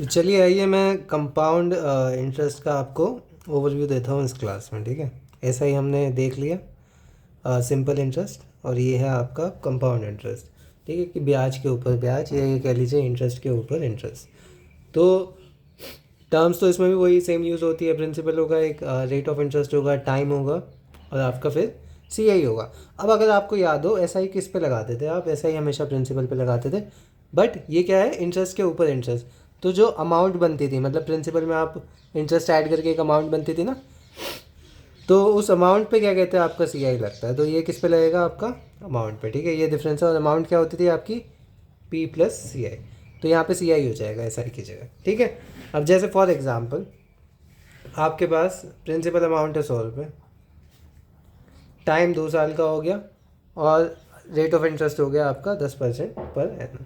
तो चलिए आइए मैं कंपाउंड इंटरेस्ट का आपको ओवरव्यू देता हूँ इस क्लास में। ठीक है, ऐसा ही हमने देख लिया सिंपल इंटरेस्ट, और ये है आपका कंपाउंड इंटरेस्ट। ठीक है, कि ब्याज के ऊपर ब्याज, या ये कह लीजिए इंटरेस्ट के ऊपर इंटरेस्ट। तो टर्म्स तो इसमें भी वही सेम यूज़ होती है। प्रिंसिपल होगा, एक रेट ऑफ इंटरेस्ट होगा, टाइम होगा, और आपका फिर सी आई होगा। अब अगर आपको याद हो, एस आई किस पे लगाते थे आप? एस आई हमेशा प्रिंसिपल पे लगाते थे, बट ये क्या है, इंटरेस्ट के ऊपर इंटरेस्ट। तो जो अमाउंट बनती थी, मतलब प्रिंसिपल में आप इंटरेस्ट ऐड करके एक अमाउंट बनती थी ना, तो उस अमाउंट पे क्या कहते हैं, आपका सी आई लगता है। तो ये किस पे लगेगा? आपका अमाउंट पे। ठीक है, ये डिफरेंस है। और अमाउंट क्या होती थी आपकी? पी प्लस सी आई। तो यहाँ पे सी आई हो जाएगा एस आई की जगह। ठीक है, अब जैसे फॉर एग्जांपल आपके पास प्रिंसिपल अमाउंट है 100 रुपये, टाइम 2 साल का हो गया, और रेट ऑफ इंटरेस्ट हो गया आपका 10% पर एनम।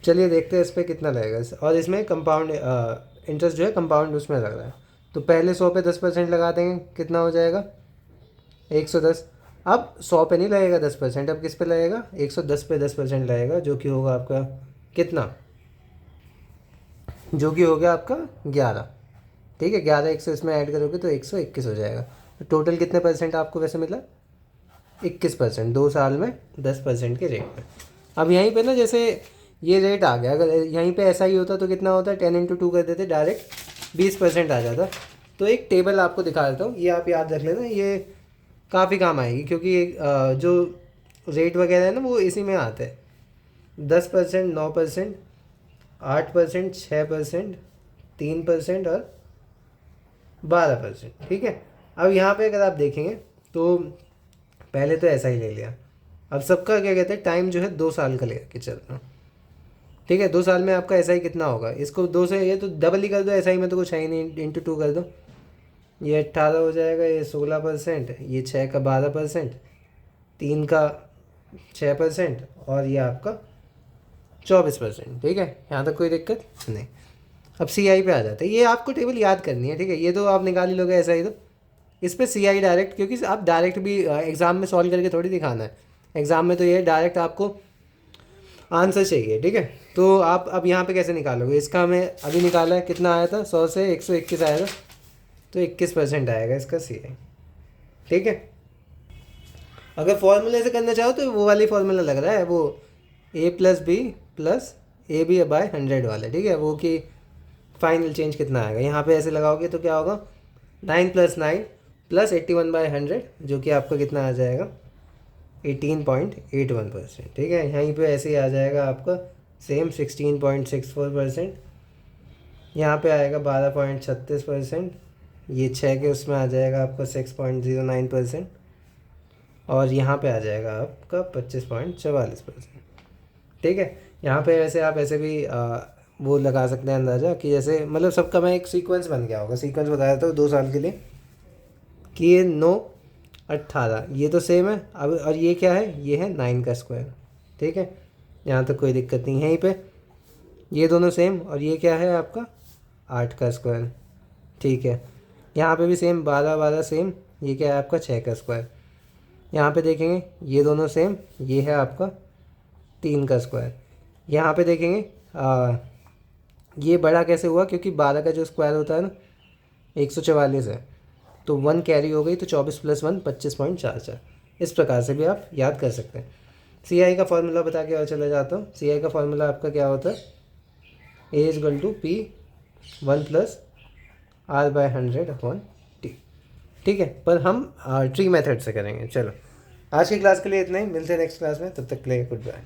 चलिए देखते हैं इस पर कितना लगेगा। और इसमें कंपाउंड इंटरेस्ट जो है कंपाउंड उसमें लग रहा है। तो पहले 100 पे 10% लगा देंगे, कितना हो जाएगा? 110। अब 100 पे नहीं लगेगा 10%, अब किस पे लगेगा? 110 पे 10% लगेगा, जो कि होगा आपका कितना? जो कि हो गया आपका 11। ठीक है, 11 100 इसमें ऐड करोगे तो 121 हो जाएगा। तो टोटल कितने परसेंट आपको वैसे मिला? 21%, 2 साल में 10% के रेट में। अब यहीं पे ना, जैसे ये रेट आ गया, अगर यहीं पे ऐसा ही होता तो कितना होता? 10 × 2 कर देते, डायरेक्ट 20% आ जाता। तो एक टेबल आपको दिखा देता हूँ, ये आप याद रख लेना, ये काफ़ी काम आएगी, क्योंकि जो रेट वगैरह है ना, वो इसी में आते हैं। 10%, 9%, 8%, 6%, 3% और 12%। ठीक है, अब यहाँ पे अगर आप देखेंगे तो पहले तो ऐसा ही ले लिया। अब सबका क्या कहते हैं, टाइम जो है 2 साल का लेकर के चलना। ठीक है, 2 साल में आपका एस आई कितना होगा? इसको 2 से ये तो डबल ही कर दो, एस आई में तो कुछ है ही नहीं, × 2 कर दो। ये 18 हो जाएगा, ये 16%, ये 6 का 12%, 3 का 6%, और ये आपका 24%। ठीक है, यहाँ तक कोई दिक्कत नहीं। अब सी आई पे आ जाते हैं। ये आपको टेबल याद करनी है। ठीक है, ये तो आप निकाल ही लोगे ऐसा ही। तो इस पर सी आई डायरेक्ट, क्योंकि आप डायरेक्ट भी एग्ज़ाम में सॉल्व करके थोड़ी दिखाना है। एग्ज़ाम में तो ये डायरेक्ट आपको आंसर चाहिए। ठीक है, तो आप अब यहाँ पे कैसे निकालोगे? इसका हमें अभी निकाला है, कितना आया था? 100 से 121 आया था, तो 21% आएगा इसका सी आई। ठीक है, अगर फॉर्मूले से करना चाहो तो वो वाली फार्मूला लग रहा है, वो A plus B plus A B by 100 वाले। ठीक है, वो कि फाइनल चेंज कितना आएगा। यहाँ पे ऐसे लगाओगे तो क्या होगा? 9 + 9 + 81/100, जो कि आपका कितना आ जाएगा? 18.81%। ठीक है, यहीं पे ऐसे ही आ जाएगा आपका सेम 16.64%। यहाँ पे आएगा 12.36%। ये 6 के उसमें आ जाएगा आपका 6.09%। और यहाँ पे आ जाएगा आपका 25.44%। ठीक है, यहाँ पे वैसे आप ऐसे भी वो लगा सकते हैं अंदाज़ा, कि जैसे मतलब सबका मैं एक सीक्वेंस बन गया होगा। सीक्वेंस बताया था 2 साल के लिए, कि ये 9, 18, ये तो सेम है। अब और ये क्या है? ये है 9 का स्क्वायर। ठीक है, यहाँ तक कोई दिक्कत नहीं है। यहीं पे ये दोनों सेम, और ये क्या है आपका? 8 का स्क्वायर। ठीक है, यहाँ पे भी सेम, 12 12 सेम। ये क्या है आपका? 6 का स्क्वायर। यहाँ पे देखेंगे ये दोनों सेम, ये है आपका 3 का स्क्वायर। यहाँ पे देखेंगे ये बड़ा कैसे हुआ? क्योंकि 12 का जो स्क्वायर होता है ना, 144 है, तो 1 कैरी हो गई, तो 24 + 1 25.44। इस प्रकार से भी आप याद कर सकते हैं। सी आई का फॉर्मूला बता के और चला जाता हूँ। सी आई का फॉर्मूला आपका क्या होता है? ए = P 1 + R/100/T। ठीक है, पर हम ट्री मेथड से करेंगे। चलो, आज की क्लास के लिए इतना ही। मिलते हैं नेक्स्ट क्लास में, तब तक के लिए गुड बाय।